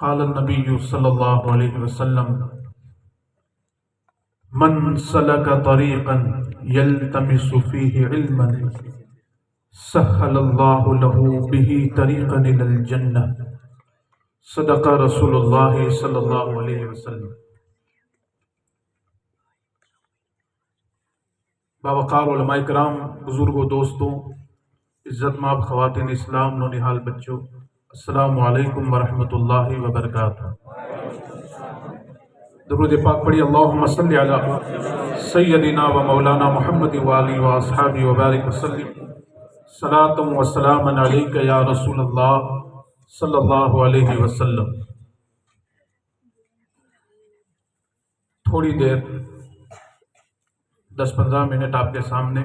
قال النبي صلى الله عليه وسلم من سلك طريقا يلتمس فيه علما سهل الله له به طريقا إلى الجنة صدق رسول الله صلی اللہ علیہ وسلم۔ باوقار علماء کرام، بزرگوں، دوستوں، عزت مآب خواتین اسلام، نونہال بچوں، السلام علیکم ورحمۃ اللہ وبرکاتہ۔ درود پاک پڑھی، اللہم صلی علی سیدنا و مولانا محمد وآلہ وآصحابہ وبارک وسلم، صلاۃ و سلاما علیک یا رسول اللہ صلی اللہ علیہ وسلم۔ تھوڑی دیر 10-15 منٹ آپ کے سامنے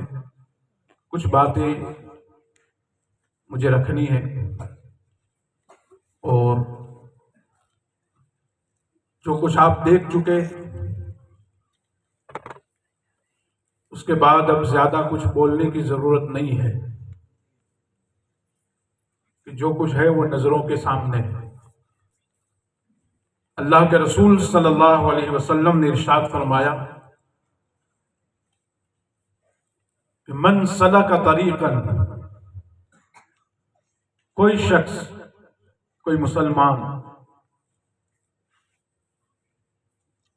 کچھ باتیں مجھے رکھنی ہے، اور جو کچھ آپ دیکھ چکے اس کے بعد اب زیادہ کچھ بولنے کی ضرورت نہیں ہے، کہ جو کچھ ہے وہ نظروں کے سامنے ہے۔ اللہ کے رسول صلی اللہ علیہ وسلم نے ارشاد فرمایا کہ من سلک طریقا، کوئی شخص، کوئی مسلمان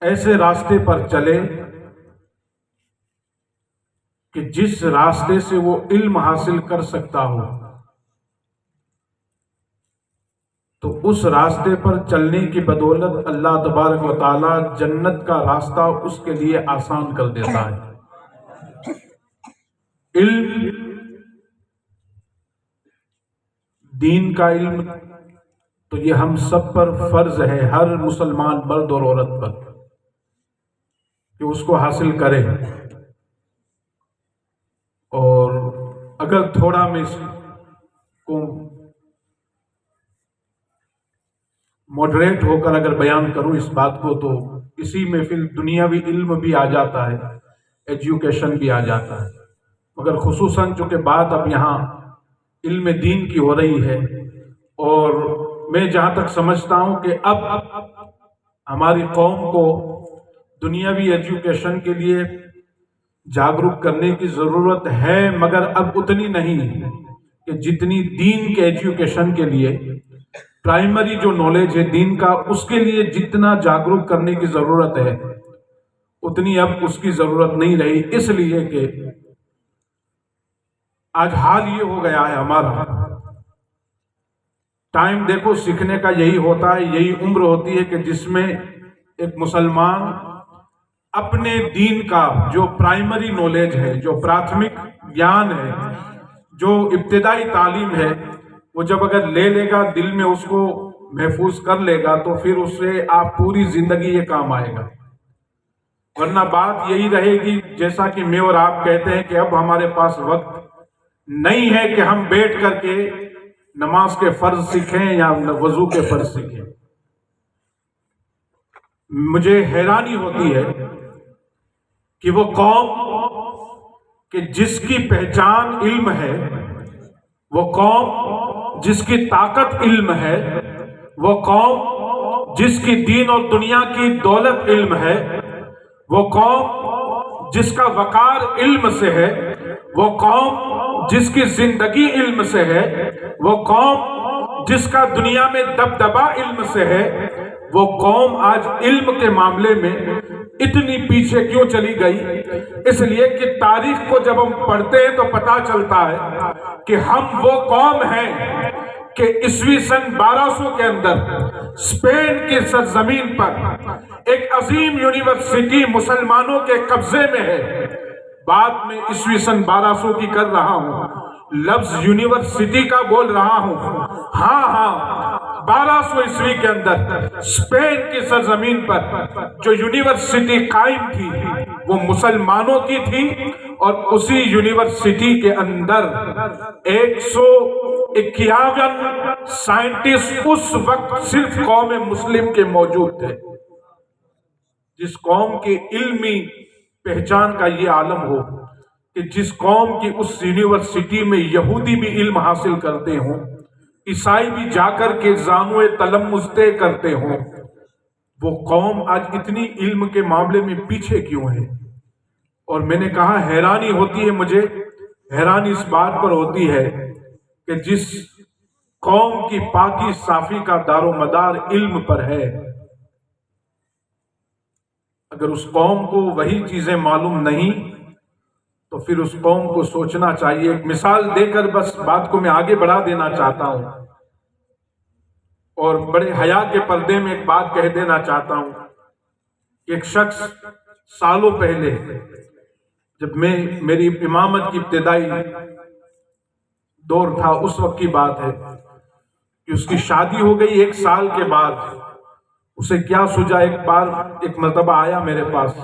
ایسے راستے پر چلے کہ جس راستے سے وہ علم حاصل کر سکتا ہو، تو اس راستے پر چلنے کی بدولت اللہ تبارک و تعالی جنت کا راستہ اس کے لیے آسان کر دیتا ہے۔ علم، دین کا علم تو یہ ہم سب پر فرض ہے، ہر مسلمان مرد اور عورت پر، کہ اس کو حاصل کرے۔ اور اگر تھوڑا میں اس کو ماڈریٹ ہو کر اگر بیان کروں اس بات کو، تو اسی میں پھر دنیاوی علم بھی آ جاتا ہے، ایجوکیشن بھی آ جاتا ہے، مگر خصوصاً چونکہ بات اب یہاں علم دین کی ہو رہی ہے، اور میں جہاں تک سمجھتا ہوں کہ اب ہماری قوم کو دنیاوی ایجوکیشن کے لیے جاگرک کرنے کی ضرورت ہے، مگر اب اتنی نہیں کہ جتنی دین کے ایجوکیشن کے لیے، پرائمری جو نالج ہے دین کا، اس کے لیے جتنا جاگرک کرنے کی ضرورت ہے اتنی اب اس کی ضرورت نہیں رہی، اس لیے کہ آج حال یہ ہو گیا ہے ہمارا۔ ٹائم دیکھو، سیکھنے کا یہی ہوتا ہے، یہی عمر ہوتی ہے کہ جس میں ایک مسلمان اپنے دین کا جو پرائمری نالج ہے، جو پراتھمک گیان ہے، جو ابتدائی تعلیم ہے، وہ جب اگر لے لے گا، دل میں اس کو محفوظ کر لے گا، تو پھر اس سے آپ پوری زندگی یہ کام آئے گا۔ ورنہ بات یہی رہے گی، جیسا کہ میں اور آپ کہتے ہیں کہ اب ہمارے پاس وقت نہیں ہے کہ ہم بیٹھ کر کے نماز کے فرض سیکھیں یا وضو کے فرض سیکھیں۔ مجھے حیرانی ہوتی ہے کہ وہ قوم کہ جس کی پہچان علم ہے، وہ قوم جس کی طاقت علم ہے، وہ قوم جس کی دین اور دنیا کی دولت علم ہے، وہ قوم جس کا وقار علم سے ہے، وہ قوم جس کی زندگی علم سے ہے، وہ قوم جس کا دنیا میں دبدبہ علم سے ہے، وہ قوم آج علم کے معاملے میں اتنی پیچھے کیوں چلی گئی؟ اس لیے کہ تاریخ کو جب ہم پڑھتے ہیں تو پتہ چلتا ہے کہ ہم وہ قوم ہیں کہ عیسوی سن 1200 کے اندر اسپین کی سرزمین پر ایک عظیم یونیورسٹی مسلمانوں کے قبضے میں ہے۔ بات میں عیسوی سن 1200 کی کر رہا ہوں، لفظ یونیورسٹی کا بول رہا ہوں۔ ہاں 1200 عیسوی کے اندر اسپین کی سرزمین پر جو یونیورسٹی قائم تھی وہ مسلمانوں کی تھی، اور اسی یونیورسٹی کے اندر 151 سائنٹسٹ اس وقت صرف قوم مسلم کے موجود تھے۔ جس قوم کی علمی پہچان کا یہ عالم ہو کہ جس قوم کی اس یونیورسٹی میں یہودی بھی علم حاصل کرتے ہوں، عیسائی بھی جا کر کے زانوئے تلمس طے کرتے ہوں، وہ قوم آج اتنی علم کے معاملے میں پیچھے کیوں ہے؟ اور میں نے کہا حیرانی ہوتی ہے مجھے، حیرانی اس بات پر ہوتی ہے کہ جس قوم کی پاکی صافی کا دار و مدار علم پر ہے، اگر اس قوم کو وہی چیزیں معلوم نہیں تو پھر اس قوم کو سوچنا چاہیے۔ ایک مثال دے کر بس بات کو میں آگے بڑھا دینا چاہتا ہوں، اور بڑے حیا کے پردے میں ایک بات کہہ دینا چاہتا ہوں کہ ایک شخص سالوں پہلے، جب میری امامت کی ابتدائی دور تھا، اس وقت کی بات ہے کہ اس کی شادی ہو گئی 1 سال کے بعد اسے کیا سوجا، ایک مرتبہ آیا میرے پاس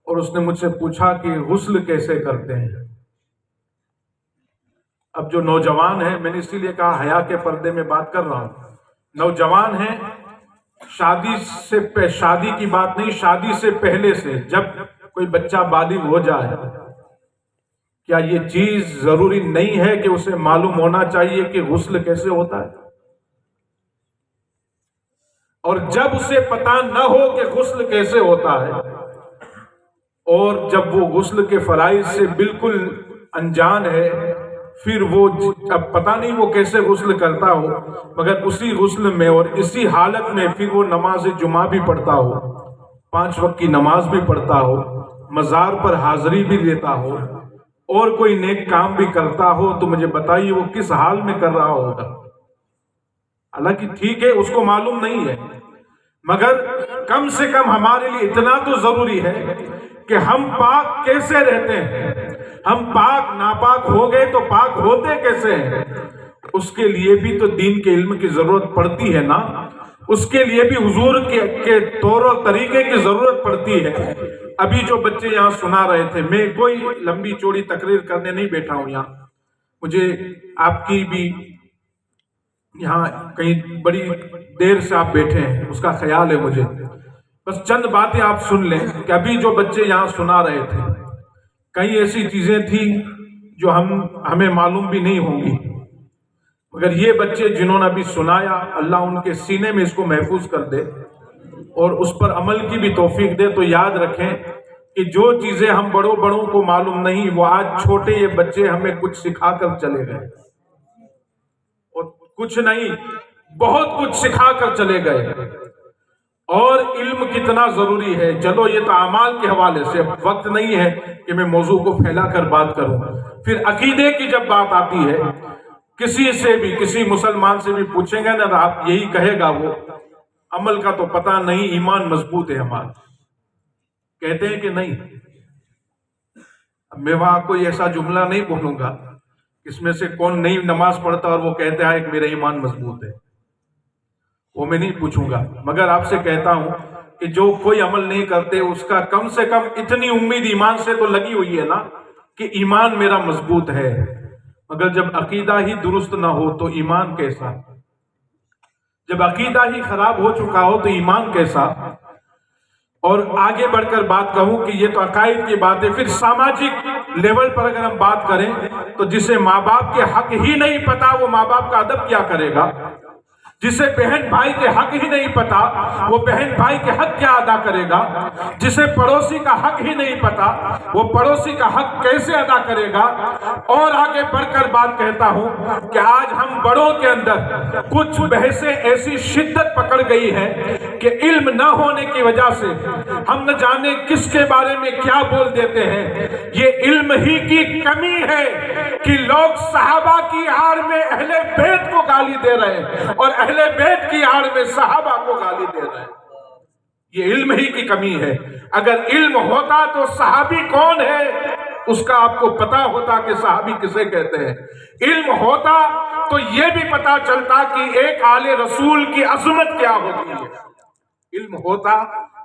اور اس نے مجھ سے پوچھا کہ غسل کیسے کرتے ہیں۔ اب جو نوجوان ہیں، میں نے اسی لیے کہا حیا کے پردے میں بات کر رہا ہوں، نوجوان ہیں، شادی کی بات نہیں، شادی سے پہلے سے جب کوئی بچہ بالغ ہو جائے، کیا یہ چیز ضروری نہیں ہے کہ اسے معلوم ہونا چاہیے کہ غسل کیسے ہوتا ہے؟ اور جب اسے پتا نہ ہو کہ غسل کیسے ہوتا ہے، اور جب وہ غسل کے فرائض سے بالکل انجان ہے، پھر وہ اب پتہ نہیں وہ کیسے غسل کرتا ہو، مگر اسی غسل میں اور اسی حالت میں پھر وہ نماز جمعہ بھی پڑھتا ہو، 5 وقت کی نماز بھی پڑھتا ہو، مزار پر حاضری بھی دیتا ہو، اور کوئی نیک کام بھی کرتا ہو، تو مجھے بتائیے وہ کس حال میں کر رہا ہوگا؟ حالانکہ ٹھیک ہے اس کو معلوم نہیں ہے، مگر کم سے کم ہمارے لیے اتنا تو ضروری ہے کہ ہم پاک کیسے رہتے ہیں، ہم پاک ناپاک ہو گئے تو پاک ہوتے کیسے ہیں، اس کے لیے بھی تو دین کے علم کی ضرورت پڑتی ہے نا، اس کے لیے بھی حضور کے طور اور طریقے کی ضرورت پڑتی ہے۔ ابھی جو بچے یہاں سنا رہے تھے، میں کوئی لمبی چوڑی تقریر کرنے نہیں بیٹھا ہوں یہاں، مجھے آپ کی بھی یہاں کہیں بڑی دیر سے آپ بیٹھے ہیں اس کا خیال ہے مجھے، بس چند باتیں آپ سن لیں کہ ابھی جو بچے یہاں سنا رہے تھے، کئی ایسی چیزیں تھیں جو ہمیں معلوم بھی نہیں ہوں گی، مگر یہ بچے جنہوں نے ابھی سنایا، اللہ ان کے سینے میں اس کو محفوظ کر دے اور اس پر عمل کی بھی توفیق دے۔ تو یاد رکھیں کہ جو چیزیں ہم بڑوں کو معلوم نہیں، وہ آج چھوٹے یہ بچے ہمیں کچھ سکھا کر چلے گئے، اور کچھ نہیں بہت کچھ سکھا کر چلے گئے۔ اور علم کتنا ضروری ہے، چلو یہ تو اعمال کے حوالے سے، اب وقت نہیں ہے کہ میں موضوع کو پھیلا کر بات کروں۔ پھر عقیدے کی جب بات آتی ہے، کسی سے بھی، کسی مسلمان سے بھی پوچھیں گے نا، تو آپ یہی کہے گا وہ عمل کا تو پتہ نہیں، ایمان مضبوط ہے ہمارا، کہتے ہیں کہ نہیں؟ اب میں وہاں کوئی ایسا جملہ نہیں بولوں گا اس میں سے کون نہیں نماز پڑھتا اور وہ کہتا ہے کہ میرا ایمان مضبوط ہے، وہ میں نہیں پوچھوں گا، مگر آپ سے کہتا ہوں کہ جو کوئی عمل نہیں کرتے اس کا کم سے کم اتنی امید ایمان سے تو لگی ہوئی ہے نا کہ ایمان میرا مضبوط ہے، مگر جب عقیدہ ہی درست نہ ہو تو ایمان کیسا؟ جب عقیدہ ہی خراب ہو چکا ہو تو ایمان کیسا؟ اور آگے بڑھ کر بات کہوں کہ یہ تو عقائد کی بات ہے، پھر سماجک لیول پر اگر ہم بات کریں تو جسے ماں باپ کے حق ہی نہیں پتا وہ ماں باپ کا ادب کیا کرے گا، جسے بہن بھائی کے حق ہی نہیں پتا وہ بہن بھائی کے حق کیا ادا کرے گا، جسے پڑوسی کا حق ہی نہیں پتا وہ پڑوسی کا حق کیسے ادا کرے گا۔ اور آگے بڑھ کر بات کہتا ہوں کہ آج ہم بڑوں کے اندر کچھ بحثیں ایسی شدت پکڑ گئی ہے کہ علم نہ ہونے کی وجہ سے ہم نہ جانے کس کے بارے میں کیا بول دیتے ہیں۔ یہ علم ہی کی کمی ہے کہ لوگ صحابہ کی آڑ میں اہل بیت کو گالی دے رہے ہیں اور اہل بیت کی آڑ میں صحابہ کو گالی دے رہے ہیں۔ یہ علم ہی کی کمی ہے۔ اگر علم ہوتا تو صحابی کون ہے اس کا آپ کو پتا ہوتا کہ صحابی کسے کہتے ہیں۔ علم ہوتا تو یہ بھی پتا چلتا کہ ایک آل رسول کی عظمت کیا ہوتی ہے۔ علم ہوتا،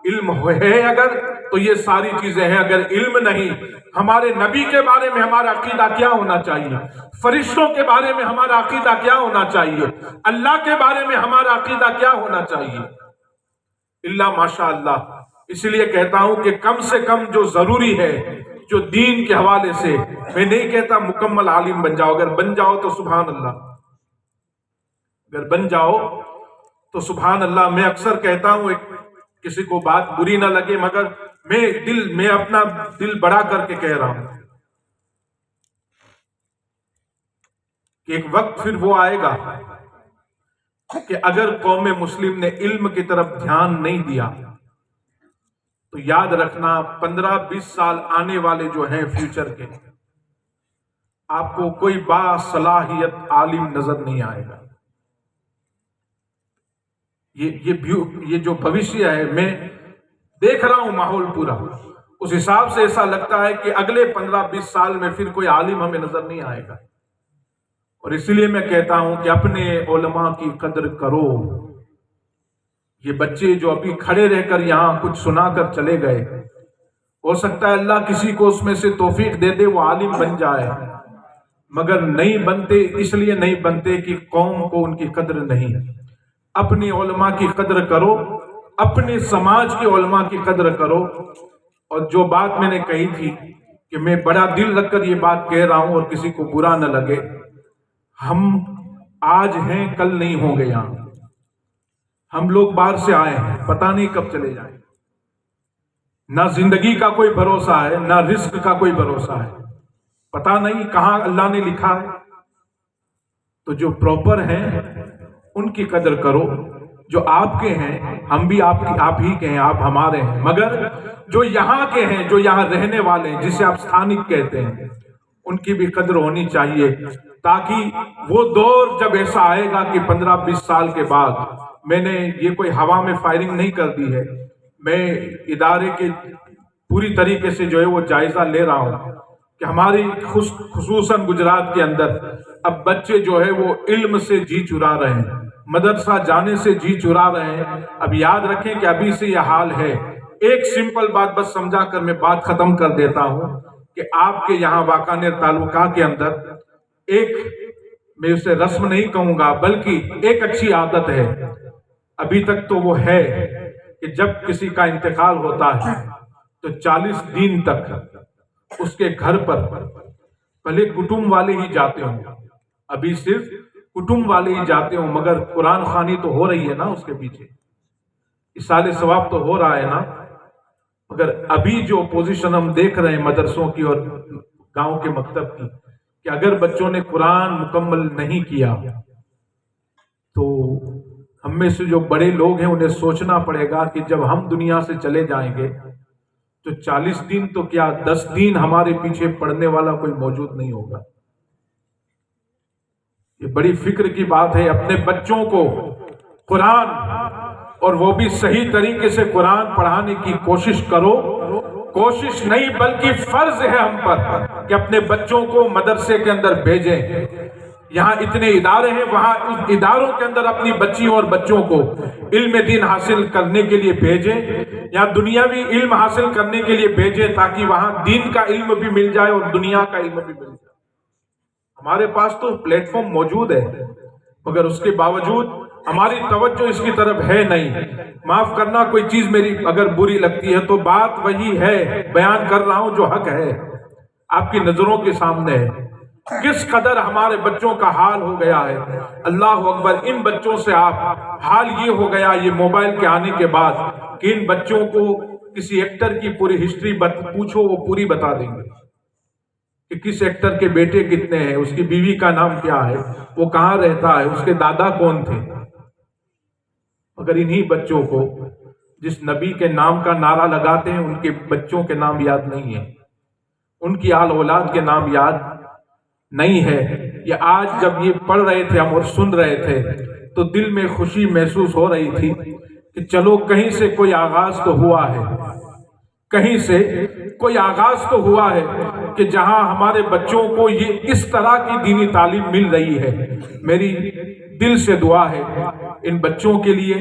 علم ہے اگر تو یہ ساری چیزیں ہیں۔ اگر علم نہیں، ہمارے نبی کے بارے میں ہمارا عقیدہ کیا ہونا چاہیے، فرشتوں کے بارے میں ہمارا عقیدہ کیا ہونا چاہیے، اللہ کے بارے میں ہمارا عقیدہ کیا ہونا چاہیے، اللہ ماشاء اللہ۔ اس لیے کہتا ہوں کہ کم سے کم جو ضروری ہے، جو دین کے حوالے سے، میں نہیں کہتا مکمل عالم بن جاؤ، اگر بن جاؤ تو سبحان اللہ، اگر بن جاؤ تو سبحان اللہ. میں اکثر کہتا ہوں، کسی کو بات بری نہ لگے، مگر میں اپنا دل بڑا کر کے کہہ رہا ہوں کہ ایک وقت پھر وہ آئے گا کہ اگر قوم مسلم نے علم کی طرف دھیان نہیں دیا تو یاد رکھنا 15-20 سال آنے والے جو ہیں فیوچر کے، آپ کو کوئی باصلاحیت عالم نظر نہیں آئے گا. یہ جو بھوشیہ ہے، میں دیکھ رہا ہوں ماحول پورا، اس حساب سے ایسا لگتا ہے کہ اگلے 15-20 سال میں پھر کوئی عالم ہمیں نظر نہیں آئے گا. اور اسی لیے میں کہتا ہوں کہ اپنے علماء کی قدر کرو. یہ بچے جو ابھی کھڑے رہ کر یہاں کچھ سنا کر چلے گئے، ہو سکتا ہے اللہ کسی کو اس میں سے توفیق دے دے، وہ عالم بن جائے، مگر نہیں بنتے. اس لیے نہیں بنتے کہ قوم کو ان کی قدر نہیں. اپنی علماء کی قدر کرو، اپنے سماج کے علماء کی قدر کرو. اور جو بات میں نے کہی تھی کہ میں بڑا دل رکھ کر یہ بات کہہ رہا ہوں اور کسی کو برا نہ لگے، ہم آج ہیں، کل نہیں ہوں گے. یہاں ہم لوگ باہر سے آئے ہیں، پتہ نہیں کب چلے جائیں. نہ زندگی کا کوئی بھروسہ ہے، نہ رزق کا کوئی بھروسہ ہے، پتہ نہیں کہاں اللہ نے لکھا ہے. تو جو پراپر ہیں ان کی قدر کرو. جو آپ کے ہیں، ہم بھی آپ ہی کے ہیں، آپ ہمارے ہیں، مگر جو یہاں کے ہیں، جو یہاں رہنے والے ہیں، جسے آپ ستھانک کہتے ہیں، ان کی بھی قدر ہونی چاہیے. تاکہ وہ دور جب ایسا آئے گا کہ 15-20 سال کے بعد، میں نے یہ کوئی ہوا میں فائرنگ نہیں کر دی ہے، میں ادارے کے پوری طریقے سے جو ہے وہ جائزہ لے رہا ہوں کہ ہماری خصوصاً گجرات کے اندر اب بچے جو ہے وہ علم سے جی چرا رہے ہیں، مدرسہ جانے سے جی چرا رہے ہیں. اب یاد رکھیں کہ ابھی سے یہ حال ہے. ایک سمپل بات بس سمجھا کر میں بات ختم کر دیتا ہوں کہ آپ کے یہاں واقعہ تعلقہ کے اندر ایک، میں اسے رسم نہیں کہوں گا بلکہ ایک اچھی عادت ہے، ابھی تک تو وہ ہے کہ جب کسی کا انتقال ہوتا ہے تو 40 دن تک اس کے گھر پر پہلے کٹمب والے ہی جاتے ہوں. ابھی صرف کٹمب والے ہی جاتے ہوں، مگر قرآن خوانی تو ہو رہی ہے نا، اس کے پیچھے اصالہ ثواب تو ہو رہا ہے نا. مگر ابھی جو پوزیشن ہم دیکھ رہے ہیں مدرسوں کی اور گاؤں کے مکتب کی، کہ اگر بچوں نے قرآن مکمل نہیں کیا تو ہم میں سے جو بڑے لوگ ہیں انہیں سوچنا پڑے گا کہ جب ہم دنیا سے چلے جائیں گے تو 40 دن تو کیا 10 دن ہمارے پیچھے پڑھنے والا کوئی موجود نہیں ہوگا. یہ بڑی فکر کی بات ہے. اپنے بچوں کو قرآن، اور وہ بھی صحیح طریقے سے قرآن پڑھانے کی کوشش کرو. کوشش نہیں بلکہ فرض ہے ہم پر کہ اپنے بچوں کو مدرسے کے اندر بھیجیں. یہاں اتنے ادارے ہیں، وہاں اس اداروں کے اندر اپنی بچیوں اور بچوں کو علم دین حاصل کرنے کے لیے بھیجیں، یا دنیاوی علم حاصل کرنے کے لیے بھیجیں، تاکہ وہاں دین کا علم بھی مل جائے اور دنیا کا علم بھی مل جائے. ہمارے پاس تو پلیٹ فارم موجود ہے، مگر اس کے باوجود ہماری توجہ اس کی طرف ہے نہیں. معاف کرنا کوئی چیز میری اگر بری لگتی ہے تو بات وہی ہے، بیان کر رہا ہوں جو حق ہے، آپ کی نظروں کے سامنے ہے. کس قدر ہمارے بچوں کا حال ہو گیا ہے. اللہ اکبر. ان بچوں سے آپ حال یہ ہو گیا یہ موبائل کے آنے کے بعد کہ ان بچوں کو کسی ایکٹر کی پوری ہسٹری پوچھو، وہ پوری بتا دیں گے کہ کس ایکٹر کے بیٹے کتنے ہیں، اس کی بیوی کا نام کیا ہے، وہ کہاں رہتا ہے، اس کے دادا کون تھے. مگر انہی بچوں کو جس نبی کے نام کا نعرہ لگاتے ہیں ان کے بچوں کے نام یاد نہیں ہیں، ان کی آل اولاد کے نام یاد نہیں ہے. یہ آج جب یہ پڑھ رہے تھے ہم اور سن رہے تھے تو دل میں خوشی محسوس ہو رہی تھی کہ چلو کہیں سے کوئی آغاز تو ہوا ہے، کہیں سے کوئی آغاز تو ہوا ہے کہ جہاں ہمارے بچوں کو یہ اس طرح کی دینی تعلیم مل رہی ہے. میری دل سے دعا ہے ان بچوں کے لیے،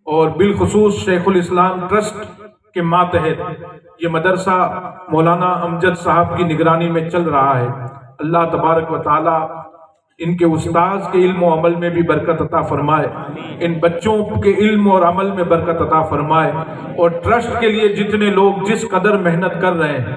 اور بالخصوص شیخ الاسلام ٹرسٹ کے ماتحت یہ مدرسہ مولانا امجد صاحب کی نگرانی میں چل رہا ہے. اللہ تبارک و تعالی ان کے استاذ کے علم و عمل میں بھی برکت عطا فرمائے، ان بچوں کے علم اور عمل میں برکت عطا فرمائے، اور ٹرسٹ کے لیے جتنے لوگ جس قدر محنت کر رہے ہیں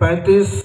35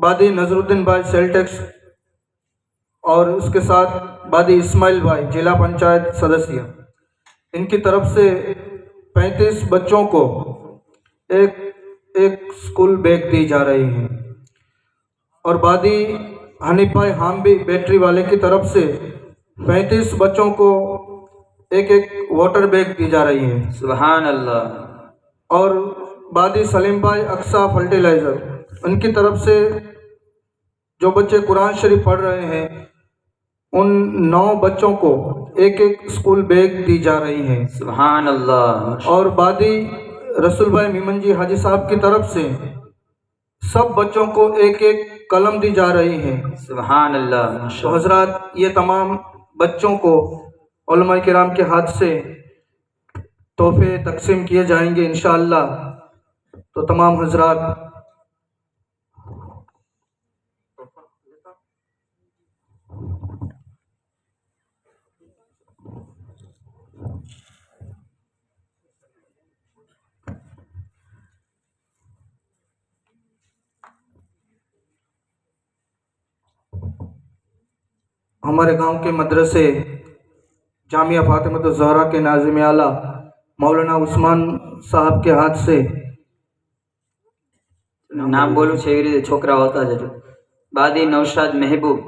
بادی نظرالدین بھائی سیل ٹیکس اور اس کے ساتھ بادی اسماعیل بھائی ضلع پنچایت سدسیہ، ان کی طرف سے 35 بچوں کو ایک ایک اسکول بیگ دی جا رہی ہیں، اور بادی حنیف بھائی ہامبی بیٹری والے کی طرف سے 35 بچوں کو ایک ایک واٹر بیگ دی جا رہی ہیں، سبحان اللہ۔ اور بادی سلیم بھائی اقصا فرٹیلائزر، ان کی طرف سے جو بچے قرآن شریف پڑھ رہے ہیں ان 9 بچوں کو ایک ایک اسکول بیگ دی جا رہی ہیں، سبحان اللہ۔ اور بادی رسول بھائی میمن جی حاجی صاحب کی طرف سے سب بچوں کو ایک ایک قلم دی جا رہی ہیں۔ سبحان اللہ۔ تو حضرات یہ تمام بچوں کو علماء کرام کے ہاتھ سے تحفے تقسیم کیے جائیں گے انشاءاللہ۔ تو تمام حضرات ہمارے گاؤں کے مدرسے جامعہ فاطمۃ الزہرا کے ناظم اعلیٰ مولانا عثمان صاحب کے ہاتھ سے નામ બોલું છે એવી રીતે છોકરા હોતા જજો. બાદી નૌશાદ મહેબૂબ.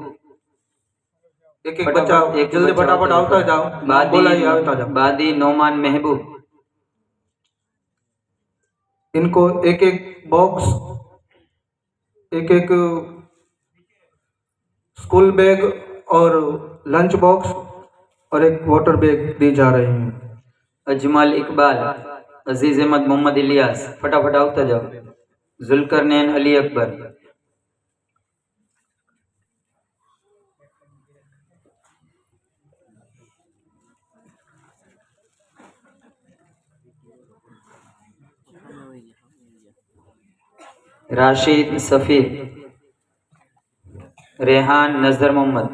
ایک ایک بچہ جلدی فٹافٹ آتا جاؤ، بولا آتا جاؤ۔ بادی نعمان محبوب. ان کو ایک ایک باکس، ایک ایک اسکول بیگ اور لنچ باکس اور ایک واٹر بیگ دی جا رہی ہیں۔ اجمل اقبال، عزیز احمد محمد الیاس، فٹافٹ آتا جاؤ۔ ذوالقرنین علی اکبر. راشد سفیر. ریحان نظر محمد.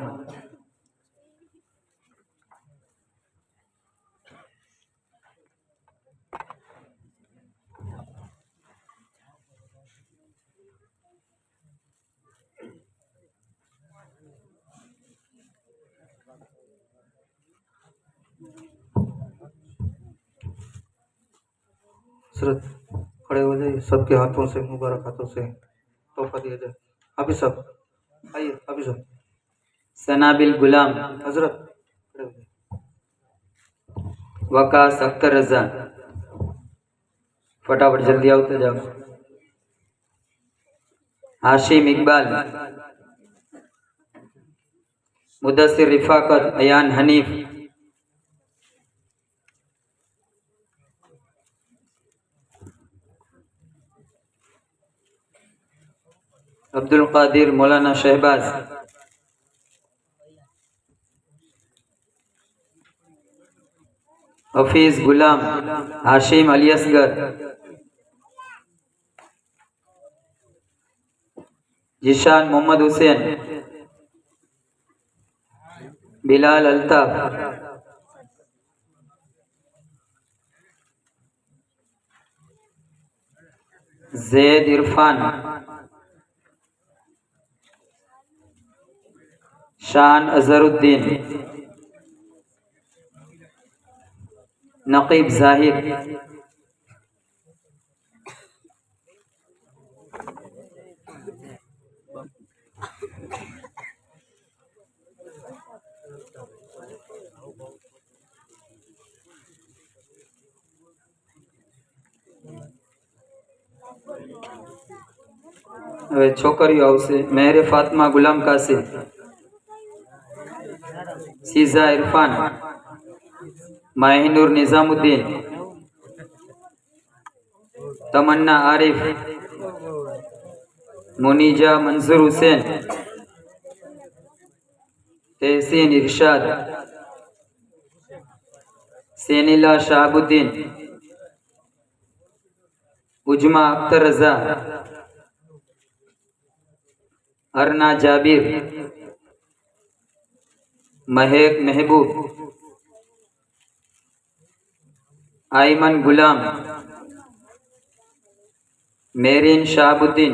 حضرت کھڑے ہو جائیے، سب کے ہاتھوں سے مبارک ہاتھوں سے تحفہ دیا جائے۔ ابھی سب آئیے، ابھی سب سنابل غلام. حضرت کھڑے ہو جائیے۔ وقاص اختر رضا، فٹافٹ جلدی آتے جاؤ۔ ہاشم اقبال. مدثر رفاقت. ایان حنیف. عبد القادر مولانا شہباز. حفیظ غلام. ہاشم علی اصغر. جیشان محمد حسین. بلال الطاف. زید عرفان. شان اظہر الدین. نقیب ظاہر. હવે છોકરીઓ આવશે. મહેર ફાતમા ગુલામ કાસિમ. سیزا عرفان. ماہنور نظام الدین. تمنا عارف. منیجا منظور حسین. تحسین ارشاد. سینیلا شہاب الدین. اجما اختر رضا. ارنا جابر. مہیک محبوب. ایمن غلام. میرین شہاب الدین.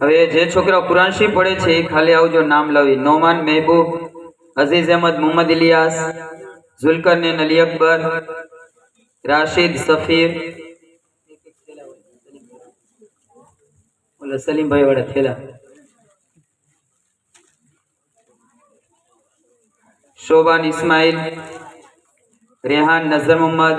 હવે જે છોકરા કુરાન શરીફ પડે છે એ ખાલી આવજો નામ લાવી. નોમાન મહેબૂબ, અઝીઝ અહેમદ મોહમ્મદ ઇલિયાસ, ઝુલ્કરનૈન અલી અકબર, રાશિદ સફીર, ઓલા સલીમભાઈ વાળા થેલા, શોબાન ઇસ્માઇલ, રેહાન નઝર મોહમ્મદ,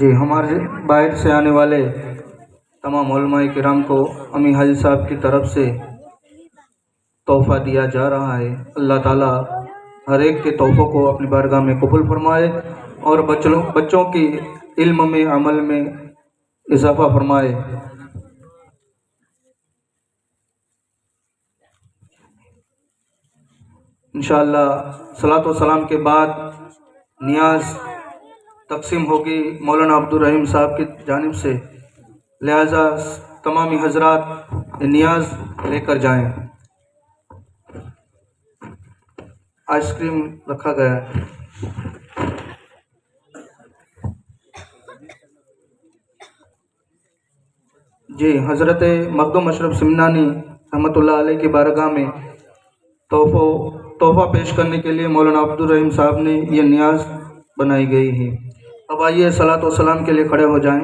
جی ہمارے باہر سے آنے والے تمام علماء کرام کو امی حاجی صاحب کی طرف سے تحفہ دیا جا رہا ہے. اللہ تعالیٰ ہر ایک کے تحفوں کو اپنی بارگاہ میں قبول فرمائے اور بچوں کی علم میں عمل میں اضافہ فرمائے. انشاءاللہ صلاۃ و سلام کے بعد نیاز تقسیم ہوگی مولانا عبدالرحیم صاحب کی جانب سے، لہذا تمامی حضرات نیاز لے کر جائیں. آئس کریم رکھا گیا ہے. جی حضرت مخدوم اشرف سمنانی رحمۃ اللہ علیہ کی بارگاہ میں تحفہ پیش کرنے کے لیے مولانا عبدالرحیم صاحب نے یہ نیاز بنائی گئی ہے. اب آئیے صلاۃ و سلام کے لیے کھڑے ہو جائیں.